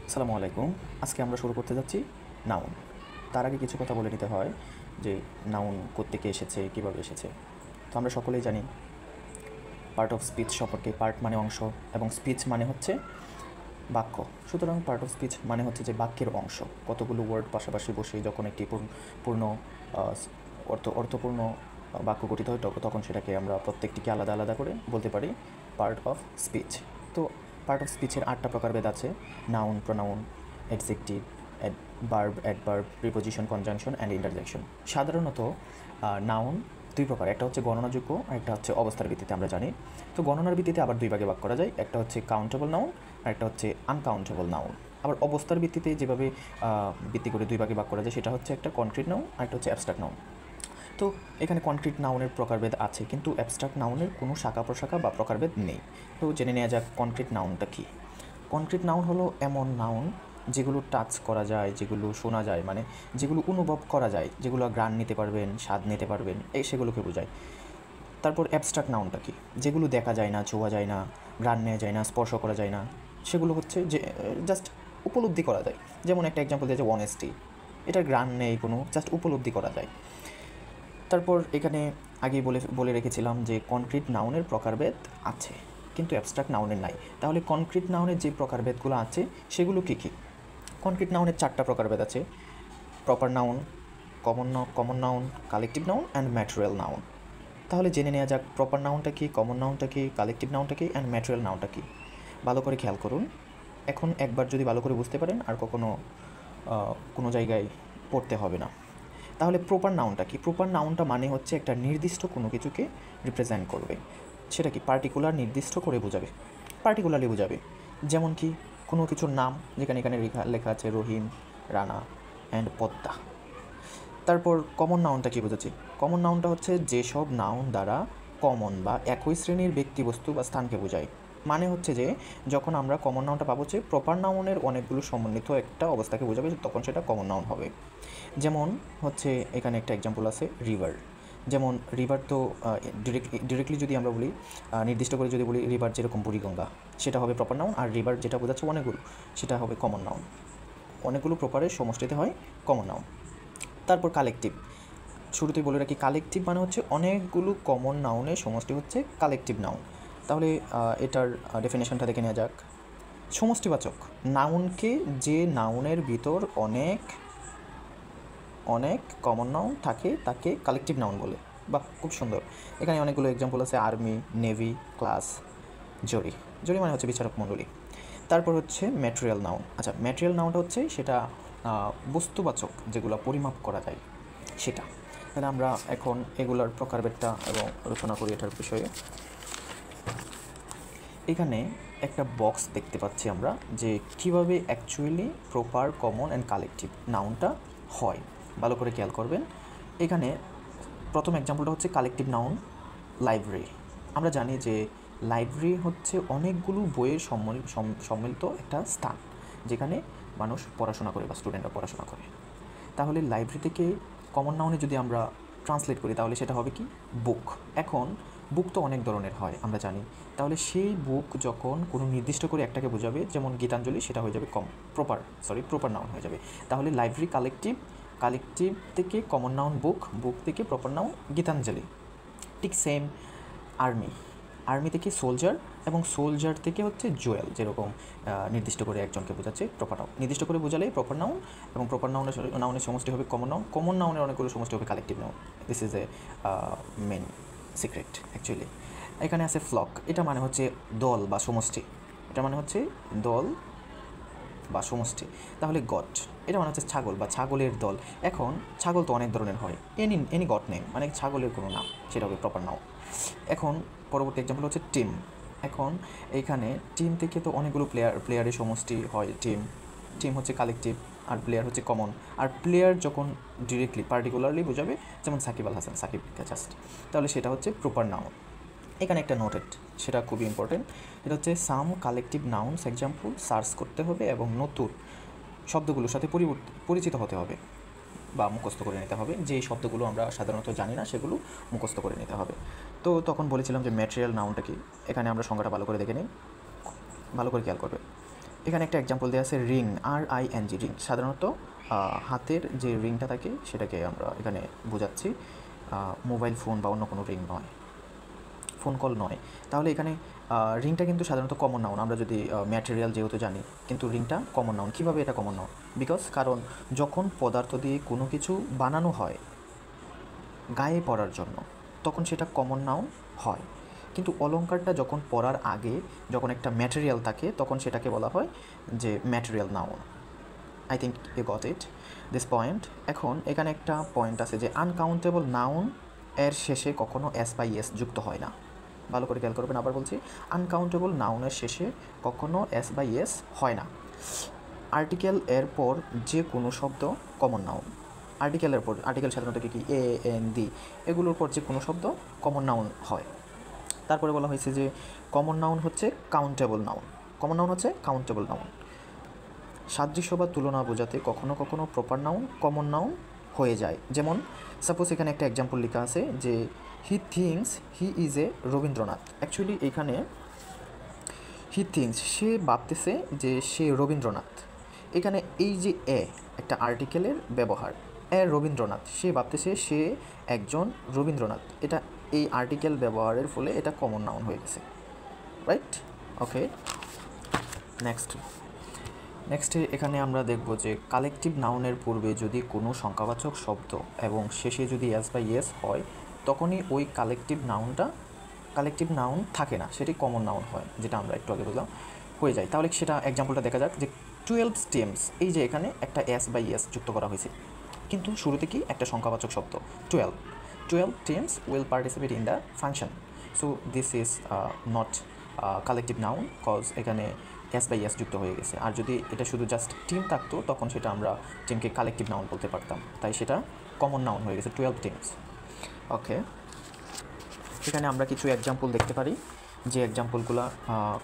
আসসালামু আলাইকুম। আজকে আমরা শুরু করতে যাচ্ছি নাউন। তার আগে কিছু কথা বলে নিতে হয় যে নাউন কোত্থেকে এসেছে, কীভাবে এসেছে। তো আমরা সকলেই জানি পার্ট অফ স্পিচ সম্পর্কে। পার্ট মানে অংশ এবং স্পিচ মানে হচ্ছে বাক্য। সুতরাং পার্ট অফ স্পিচ মানে হচ্ছে যে বাক্যের অংশ। কতগুলো ওয়ার্ড পাশাপাশি বসে যখন একটি পূর্ণ অর্থপূর্ণ বাক্য গঠিত হয় তখন সেটাকে আমরা প্রত্যেকটিকে আলাদা আলাদা করে বলতে পারি পার্ট অফ স্পিচ। তো পার্ট অফ স্পিচের 8টা প্রকারভেদ আছে: noun, pronoun, adjective, verb, adverb, preposition, conjunction and interjection. সাধারণত নাউন দুই প্রকার, একটা হচ্ছে গণনাযোগ্য আর একটা হচ্ছে অবস্থার ভিত্তিতে। আমরা জানি তো গণনার ভিত্তিতে আবার দুই ভাগে ভাগ করা যায়, একটা হচ্ছে কাউন্টেবল নাউন আর একটা হচ্ছে আনকাউন্টেবল নাউন। আবার অবস্থার ভিত্তিতে যেভাবে ভিত্তি করে দুই ভাগে ভাগ করা যায় সেটা হচ্ছে একটা কনক্রিট নাউন আর একটা হচ্ছে অ্যাবস্ট্রাক্ট নাউন। তো এখানে কনক্রিট নাউনের প্রকারভেদ আছে, কিন্তু অ্যাবস্ট্রাক্ট নাউনের কোনো শাখা প্রশাখা বা প্রকারভেদ নেই। তো জেনে নেওয়া যাক কনক্রিট নাউনটা কী। কনক্রিট নাউন হলো এমন নাউন যেগুলো টাচ করা যায়, যেগুলো শোনা যায়, মানে যেগুলো অনুভব করা যায়, যেগুলো ঘ্রাণ নিতে পারবেন, স্বাদ নিতে পারবেন, সেগুলোকে বোঝায়। তারপর অ্যাবস্ট্রাক্ট নাউনটা কি? যেগুলো দেখা যায় না, ছোঁয়া যায় না, ঘ্রাণ নেওয়া যায় না, স্পর্শ করা যায় না, সেগুলো হচ্ছে যে জাস্ট উপলব্ধি করা যায়। যেমন একটা এক্সাম্পল দিয়েছে অনেস্টি, এটার ঘ্রাণ নেই কোনো, জাস্ট উপলব্ধি করা যায়। তারপর এখানে আগেই বলে রেখেছিলাম যে কনক্রিট নাউনের প্রকারভেদ আছে কিন্তু অ্যাবস্ট্রাক্ট নাউনের নাই। তাহলে কনক্রিট নাউনের যে প্রকারভেদগুলো আছে সেগুলো কী কী? কনক্রিট নাউনের 4টা প্রকারভেদ আছে: proper noun, common noun, collective noun and material noun. তাহলে জেনে নেওয়া যাক প্রপার নাউনটা কী, কমন নাউনটা কী, কালেকটিভ নাউনটা কী অ্যান্ড ম্যাটেরিয়াল নাউনটা কী। ভালো করে খেয়াল করুন। এখন একবার যদি ভালো করে বুঝতে পারেন আর কখনো কোনো জায়গায় পড়তে হবে না। তাহলে প্রপার নাউনটা কি? প্রপার নাউনটা মানে হচ্ছে একটা নির্দিষ্ট কোনো কিছুকে রিপ্রেজেন্ট করবে। সেটা কি? পার্টিকুলার, নির্দিষ্ট করে বোঝাবে, পার্টিকুলারলি বোঝাবে। যেমন কি কোনো কিছুর নাম, যেখানে এখানে লেখা আছে রহিম, রানা অ্যান্ড পদ্মা। তারপর কমন নাউনটা কী বোঝাচ্ছে? কমন নাউনটা হচ্ছে যেসব নাউন দ্বারা কমন বা একই শ্রেণীর ব্যক্তিবস্তু বা স্থানকে বোঝায়। মানে হচ্ছে যে যখন আমরা কমন নাউনটা পাবো যে প্রপার নাউনের অনেকগুলো সমন্বিত একটা অবস্থাকে বোঝাবে, তখন সেটা কমন নাউন হবে। যেমন হচ্ছে এখানে একটা এক্সাম্পল আছে রিভার। যেমন রিভার তো ডিরেক্টলি যদি আমরা বলি, নির্দিষ্ট করে যদি বলি রিভার, যেরকম বুড়িগঙ্গা, সেটা হবে প্রপার নাউন। আর রিভার যেটা বোঝাচ্ছে অনেকগুলো, সেটা হবে কমন নাউন। অনেকগুলো প্রপারের সমষ্টিতে হয় কমন নাউন। তারপর কালেকটিভ, শুরুতেই বলে রাখি কালেকটিভ মানে হচ্ছে অনেকগুলো কমন নাউনের সমষ্টি হচ্ছে কালেকটিভ নাউন। তাহলে এটার ডেফিনেশনটা দেখে নেওয়া যাক। সমষ্টিবাচক নাউনকে, যে নাউনের ভিতর অনেক কমন নাউন থাকে তাকে কালেকটিভ নাউন বলে। বাহ, খুব সুন্দর। এখানে অনেকগুলো এক্সাম্পল আছে: আর্মি, নেভি, ক্লাস, জরি। জরি মানে হচ্ছে বিচারক মণ্ডলী। তারপর হচ্ছে ম্যাটেরিয়াল নাউন। আচ্ছা, ম্যাটেরিয়াল নাউনটা হচ্ছে সেটা বস্তুবাচক, যেগুলো পরিমাপ করা যায় সেটা। তাহলে আমরা এখন এগুলার প্রকারভেদটা এবং আলোচনা করি এটার বিষয়ে। এখানে একটা বক্স দেখতে পাচ্ছি আমরা যে কীভাবে actually proper, common and collective নাউনটা হয়। ভালো করে খেয়াল করবেন। এখানে প্রথম এক্সাম্পলটা হচ্ছে কালেকটিভ নাউন, লাইব্রেরি। আমরা জানি যে লাইব্রেরি হচ্ছে অনেকগুলো বইয়ের সম্মিলিত একটা স্থান, যেখানে মানুষ পড়াশোনা করে বা স্টুডেন্টরা পড়াশোনা করে। তাহলে লাইব্রেরি থেকে কমন নাউনে যদি আমরা ট্রান্সলেট করি তাহলে সেটা হবে কি? বুক। এখন বুক তো অনেক ধরনের হয় আমরা জানি। তাহলে সেই বুক যখন কোনো নির্দিষ্ট করে একটাকে বোঝাবে, যেমন গীতাঞ্জলি, সেটা হয়ে যাবে প্রপার নাউন হয়ে যাবে। তাহলে লাইব্রেরি কালেকটিভ থেকে কমন নাউন বুক, বুক থেকে প্রপার নাউন গীতাঞ্জলি। ঠিক সেম আর্মি থেকে সোলজার, এবং সোলজার থেকে হচ্ছে জুয়েল। যেরকম নির্দিষ্ট করে একজনকে বোঝাচ্ছে প্রপার নাউন, নির্দিষ্ট করে বোঝালেই প্রপার নাউন, এবং প্রপার নাউনের সমষ্টি হবে কমন নাউন, কমন নাউনের অনেকগুলো সমষ্টি হবে collective noun. This is a main secret actually. এখানে আছে ফ্লক, এটা মানে হচ্ছে দল বা সমষ্টি, এটা মানে হচ্ছে দল বা সমষ্টি। তাহলে গট, এটা মানে হচ্ছে ছাগল বা ছাগলের দল। এখন ছাগল তো অনেক ধরনের হয়, এনি গট নেম মানে ছাগলের কোনো নাম, সেটা হবে প্রপার নাউন। এখন পরবর্তী এক্সাম্পল হচ্ছে টিম। এখন এইখানে টিম থেকে তো অনেকগুলো প্লেয়ারের সমষ্টি হয় টিম হচ্ছে কালেকটিভ, আর প্লেয়ার হচ্ছে কমন। আর প্লেয়ার যখন ডিরেক্টলি পার্টিকুলারলি বোঝাবে, যেমন সাকিব আল হাসান, সাকিবকে জাস্ট, তাহলে সেটা হচ্ছে প্রপার নাউন। এখানে একটা নোটেড, সেটা খুবই ইম্পর্টেন্ট। এটা হচ্ছে সাম কালেকটিভ নাউন্স এক্সাম্পল সার্চ করতে হবে এবং নতুন শব্দগুলোর সাথে পরিচিত হতে হবে বা মুখস্থ করে নিতে হবে। যে শব্দগুলো আমরা সাধারণত জানি না সেগুলো মুখস্থ করে নিতে হবে। তো তখন বলেছিলাম যে ম্যাটেরিয়াল নাউনটা কি। এখানে আমরা সংজ্ঞাটা ভালো করে দেখে নিই, ভালো করে খেয়াল করবে। এখানে একটা এক্সাম্পল দেওয়া আছে রিং, RING, রিং। সাধারণত হাতের যে রিংটা থাকে সেটাকে আমরা এখানে বোঝাচ্ছি, মোবাইল ফোন বা অন্য কোনো রিং নয়, ফোন কল নয়। তাহলে এখানে রিংটা কিন্তু সাধারণত কমন নাউন, আমরা যদি ম্যাটেরিয়াল যেহেতু জানি, কিন্তু রিংটা কমন নাউন। কীভাবে এটা কমন নাউন? কারণ যখন পদার্থ দিয়ে কোনো কিছু বানানো হয় গায়ে পরার জন্য, তখন সেটা কমন নাউন হয়। কিন্তু অলংকারটা যখন পরার আগে যখন একটা ম্যাটেরিয়াল থাকে, তখন সেটাকে বলা হয় যে material noun. I think you got it this point. এখন এখানে একটা পয়েন্ট আছে যে আনকাউন্টেবল নাউন এর শেষে কখনো এস বাই এস যুক্ত হয় না। ভালো করে খেয়াল করবেন, আবার বলছি, আনকাউন্টেবল নাউনের শেষে কখনো এস বাই এস হয় না। আর্টিকেল এর পর যে কোনো শব্দ কমন নাউন। আর্টিকেলের পর, আর্টিকেল সাধারণত কি AND, এগুলোর পর যে কোনো শব্দ কমন নাউন হয়। তারপরে বলা হয়েছে যে কমন নাউন হচ্ছে কাউন্টেবল নাউন। কমন নাউন হচ্ছে কাউন্টেবল নাউন। সাদৃশ্য বা তুলনা বোঝাতে কখনো কখনো প্রপার নাউন কমন নাউন হয়ে যায়। যেমন সাপোজ এখানে একটা এক্সাম্পল লেখা আছে যে he thinks he is a Rabindranath. Actually এখানে হি থিংস, সে ভাবতেছে যে সে রবীন্দ্রনাথ। এখানে এই যে একটা আর্টিকেলের ব্যবহার, রবীন্দ্রনাথ, সে ভাবতেছে সে একজন রবীন্দ্রনাথ, এটা এই আর্টিকেল ব্যবহারের ফলে এটা কমন নাউন হয়ে গেছে, রাইট? ওকে, নেক্সটে এখানে আমরা দেখব যে কালেকটিভ নাউনের পূর্বে যদি কোনো সংখ্যাবাচক শব্দ এবং শেষে যদি এস বাই এস হয়, তখনই ওই কালেকটিভ নাউন থাকে না, সেটি কমন নাউন হয়, যেটা আমরা একটু আগে বললাম হয়ে যায়। তাহলে সেটা এক্সাম্পলটা দেখা যাক যে 12 স্টেমস, এই যে এখানে একটা এস বাই এস যুক্ত করা হয়েছে, কিন্তু শুরুতে কি একটা সংখ্যাবাচক শব্দ 12 teams will participate in the function. So this is not collective noun cause এখানে এস বাই এস যুক্ত হয়ে গেছে। আর যদি এটা শুধু জাস্ট টিম থাকতো, তখন সেটা আমরা টিমকে কালেকটিভ নাউন বলতে পারতাম, তাই সেটা কমন নাউন হয়ে গেছে 12 teams। ওকে, এখানে আমরা কিছু এক্সাম্পল দেখতে পারি, যে এক্সাম্পলগুলো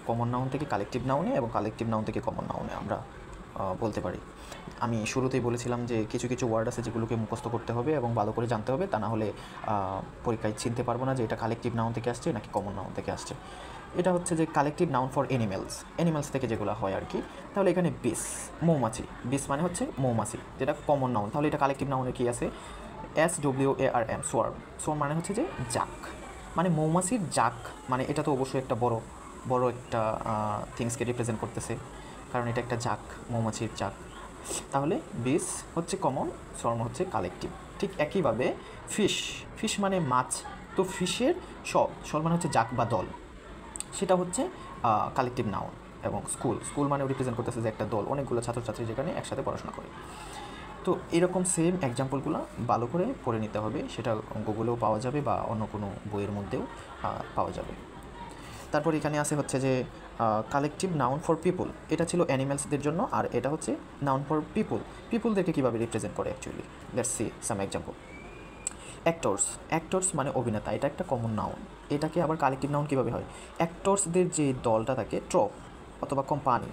কমন নাউন থেকে কালেকটিভ নাউনে এবং কালেকটিভ নাউন থেকে কমন নাউনে আমরা বলতে পারি। আমি শুরুতেই বলেছিলাম যে কিছু কিছু ওয়ার্ড আছে যেগুলোকে মুখস্থ করতে হবে এবং ভালো করে জানতে হবে, তা না হলে পরীক্ষায় চিনতে পারবো না যে এটা কালেকটিভ নাউন থেকে আসছে নাকি কমন নাউন থেকে আসছে। এটা হচ্ছে যে কালেকটিভ নাউন ফর অ্যানিমেলস থেকে যেগুলো হয় আর কি। তাহলে এখানে বিস, মৌমাছি, বিস মানে হচ্ছে মৌমাছি, যেটা কমন নাউন। তাহলে এটা কালেকটিভ নাউনে কি আছে? SWARM, সোয়ার্ম মানে হচ্ছে যে জাক, মানে মৌমাছির জাক, মানে এটা তো অবশ্যই একটা বড় একটা থিংসকে রিপ্রেজেন্ট করতেছে, কারণ এটা একটা জাক, মৌমাছির জাক। তাহলে বিস হচ্ছে কমন, সোয়ার্ম হচ্ছে কালেকটিভ। ঠিক একইভাবে ফিশ মানে মাছ, তো ফিশের সব মানে হচ্ছে জাক বা দল, সেটা হচ্ছে কালেকটিভ নাউন। এবং স্কুল মানে রিপ্রেজেন্ট করতেছে যে একটা দল, অনেকগুলো ছাত্রছাত্রী যেখানে একসাথে পড়াশোনা করে। তো এরকম সেম এক্সাম্পলগুলো ভালো করে পড়ে নিতে হবে, সেটা গুগলেও পাওয়া যাবে বা অন্য কোনো বইয়ের মধ্যেও পাওয়া যাবে। তারপর এখানে আছে হচ্ছে যে কালেকটিভ নাউন ফর পিপুল, এটা ছিল অ্যানিমেলসদের জন্য, আর এটা হচ্ছে নাউন ফর পিপুলদেরকে কীভাবে রিপ্রেজেন্ট করে actually. Let's see some example. Actors মানে অভিনেতা, এটা একটা কমন নাউন। এটাকে আবার কালেকটিভ নাউন কীভাবে হয়? অ্যাক্টর্সদের যে দলটা থাকে, ট্রপ অথবা কোম্পানি,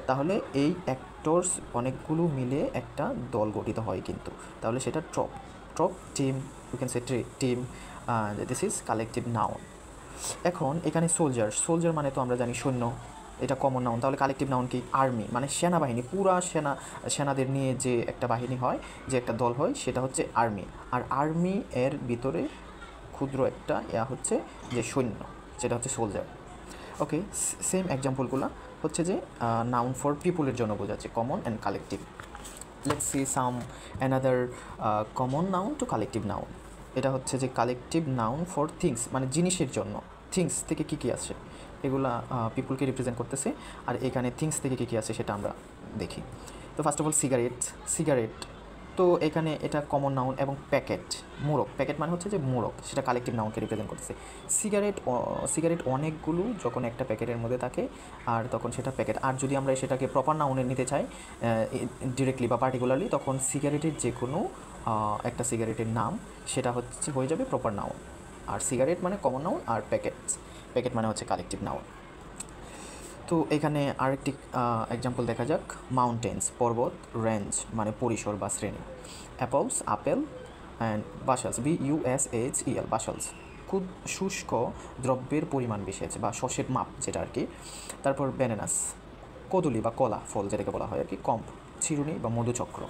তাহলে এই অ্যাক্টর্স অনেকগুলো মিলে একটা দল গঠিত হয় কিন্তু, তাহলে সেটা troop team, you can say team, this is collective noun. এখন এখানে সোলজার মানে তো আমরা জানি সৈন্য, এটা কমন নাউন। তাহলে কালেকটিভ নাউন কি? আর্মি মানে সেনাবাহিনী, পুরা সেনাদের নিয়ে যে একটা বাহিনী হয়, যে একটা দল হয়, সেটা হচ্ছে আর্মি। আর আর্মি এর ভিতরে ক্ষুদ্র একটা হচ্ছে যে সৈন্য, যেটা হচ্ছে সোলজার। ওকে, সেম এক্সাম্পলগুলো হচ্ছে যে নাউন ফর পিপুলের জন্য বোঝাচ্ছে, common and collective. Let's see some another common noun to collective noun. এটা হচ্ছে যে কালেকটিভ নাউন ফর থিংস, মানে জিনিসের জন্য। থিংস থেকে কী আসে, এগুলা পিপুলকে রিপ্রেজেন্ট করতেছে। আর এখানে থিংস থেকে কী আসে সেটা আমরা দেখি। তো ফার্স্ট অফ অল সিগারেট, তো এখানে এটা কমন নাউন। এবং প্যাকেট মানে হচ্ছে যে মোড়ক, সেটা কালেকটিভ নাউনকে রিপ্রেজেন্ট করতেছে। সিগারেট অনেকগুলো যখন একটা প্যাকেটের মধ্যে থাকে, আর তখন সেটা প্যাকেট। আর যদি আমরা সেটাকে প্রপার নাউনে নিতে চাই ডিরেক্টলি বা পার্টিকুলারলি, তখন সিগারেটের যে কোনো একটা সিগারেটের নাম, সেটা হয়ে যাবে প্রপার নাউন। আর সিগারেট মানে কমন নাউন, আর প্যাকেট মানে হচ্ছে কালেকটিভ নাউন। তো এখানে আরেকটি এক্সাম্পল দেখা যাক। মাউন্টেন্স পর্বত, রেঞ্জ মানে পরিসর বা শ্রেণী। অ্যাপলস আপেল, অ্যান্ড বাশালস BUSHEL বাশালস খুব শুষ্ক দ্রব্যের পরিমাণ বেশি আছে, বা শস্যের মাপ যেটা আর কি। তারপর ব্যানানাস কদলি বা কলা ফল যেটাকে বলা হয় আর কি, কম্প, চিরুনি বা মধুচক্র।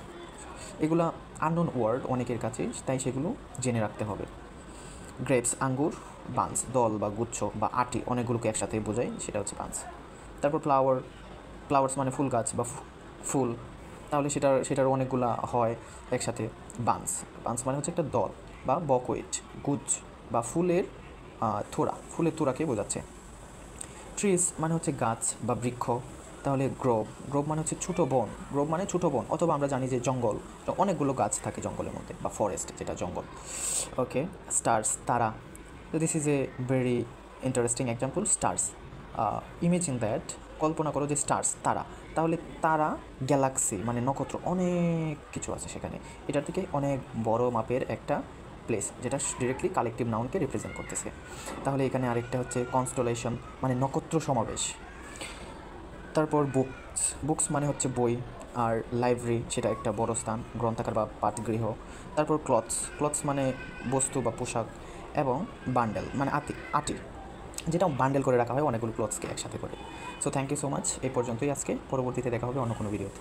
এগুলা আননোন ওয়ার্ড অনেকের কাছে, তাই সেগুলো জেনে রাখতে হবে। গ্রেপস আঙ্গুর, বান্স দল বা গুচ্ছ বা আটি অনেকগুলোকে একসাথে বোঝায়, সেটা হচ্ছে বান্স। তারপর ফ্লাওয়ার্স মানে ফুল গাছ বা ফুল, তাহলে সেটার অনেকগুলা হয় একসাথে। বান্স মানে হচ্ছে একটা দল বা বকোয়েট, গুচ্ছ বা ফুলের তোড়াকে বোঝাচ্ছে। ট্রিস মানে হচ্ছে গাছ বা বৃক্ষ, তাহলে গ্রোভ মানে হচ্ছে গ্রোভ মানে ছোটো বন, অথবা আমরা জানি যে জঙ্গল, অনেকগুলো গাছ থাকে জঙ্গলের মধ্যে, বা ফরেস্ট যেটা জঙ্গল। ওকে, স্টার্স তারা। তো this is a very interesting example, stars. Imagine that, কল্পনা করো যে স্টার্স তারা, তাহলে তারা গ্যালাক্সি মানে নক্ষত্র, অনেক কিছু আছে সেখানে। এটার থেকে অনেক বড় মাপের একটা প্লেস, যেটা ডিরেক্টলি কালেকটিভ নাউনকে রিপ্রেজেন্ট করতেছে। তাহলে এখানে আরেকটা হচ্ছে কনস্টেলেশন মানে নক্ষত্র সমাবেশ। তারপর বুকস মানে হচ্ছে বই, আর লাইব্রেরি সেটা একটা বড় স্থান, গ্রন্থাগার বা পাঠগৃহ। তারপর ক্লথস মানে বস্তু বা পোশাক, এবং বান্ডেল মানে আটি, যেটা বান্ডেল করে রাখা হয় অনেকগুলো ক্লথসকে একসাথে করে। So thank you so much, এই পর্যন্তই আজকে, পরবর্তীতে দেখা হবে অন্য কোনো ভিডিওতে।